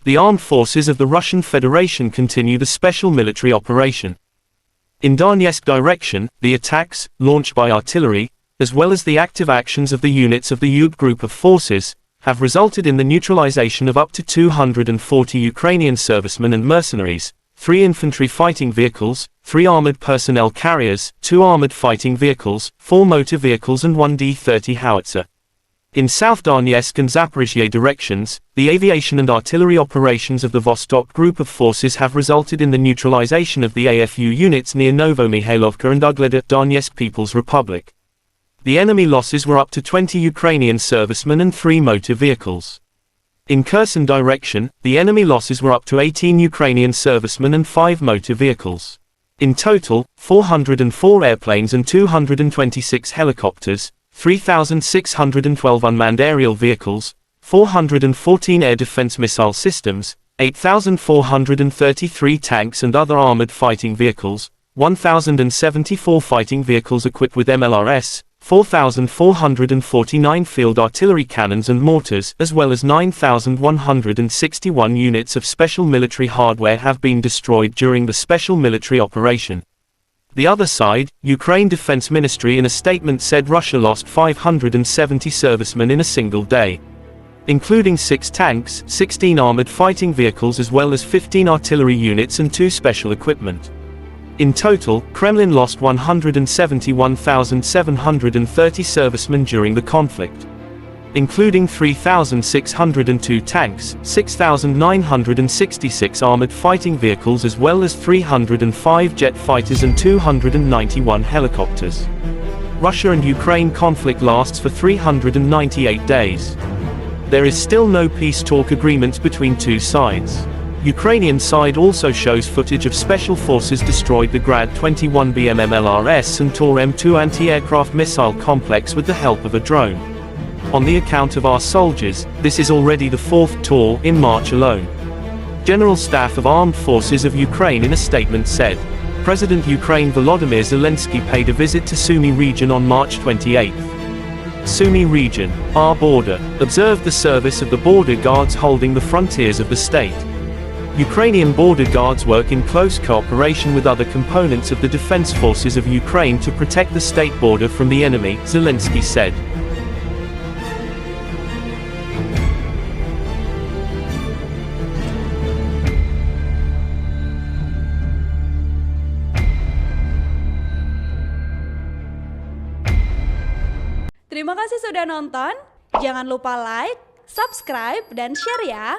the armed forces of the Russian Federation continue the special military operation. In Donetsk direction, the attacks, launched by artillery, as well as the active actions of the units of the UB group of forces, have resulted in the neutralization of up to 240 Ukrainian servicemen and mercenaries, 3 infantry fighting vehicles, 3 armored personnel carriers, 2 armored fighting vehicles, 4 motor vehicles and 1 D-30 howitzer. In South Donetsk and Zaporizhzhia directions, the aviation and artillery operations of the Vostok group of forces have resulted in the neutralization of the AFU units near Novomihailovka and Ugleda, Donetsk People's Republic. The enemy losses were up to 20 Ukrainian servicemen and 3 motor vehicles. In Kherson direction, the enemy losses were up to 18 Ukrainian servicemen and 5 motor vehicles. In total, 404 airplanes and 226 helicopters, 3,612 unmanned aerial vehicles, 414 air defense missile systems, 8,433 tanks and other armored fighting vehicles, 1,074 fighting vehicles equipped with MLRS, 4,449 field artillery cannons and mortars, as well as 9,161 units of special military hardware have been destroyed during the special military operation. The other side, Ukraine Defense Ministry in a statement said Russia lost 570 servicemen in a single day, including 6 tanks, 16 armored fighting vehicles as well as 15 artillery units and 2 special equipment. In total, Kremlin lost 171,730 servicemen during the conflict, including 3,602 tanks, 6,966 armored fighting vehicles as well as 305 jet fighters and 291 helicopters. Russia and Ukraine conflict lasts for 398 days. There is still no peace talk agreements between two sides. Ukrainian side also shows footage of special forces destroyed the Grad-21 MLRS and Tor M2 anti-aircraft missile complex with the help of a drone. On the account of our soldiers, this is already the 4th Tor in March alone. General Staff of Armed Forces of Ukraine in a statement said, President Ukraine Volodymyr Zelensky paid a visit to Sumy region on March 28. Sumy region, our border, observed the service of the border guards holding the frontiers of the state. Ukrainian border guards work in close cooperation with other components of the defense forces of Ukraine to protect the state border from the enemy, Zelensky said. Terima kasih sudah nonton. Jangan lupa like, subscribe, dan share ya.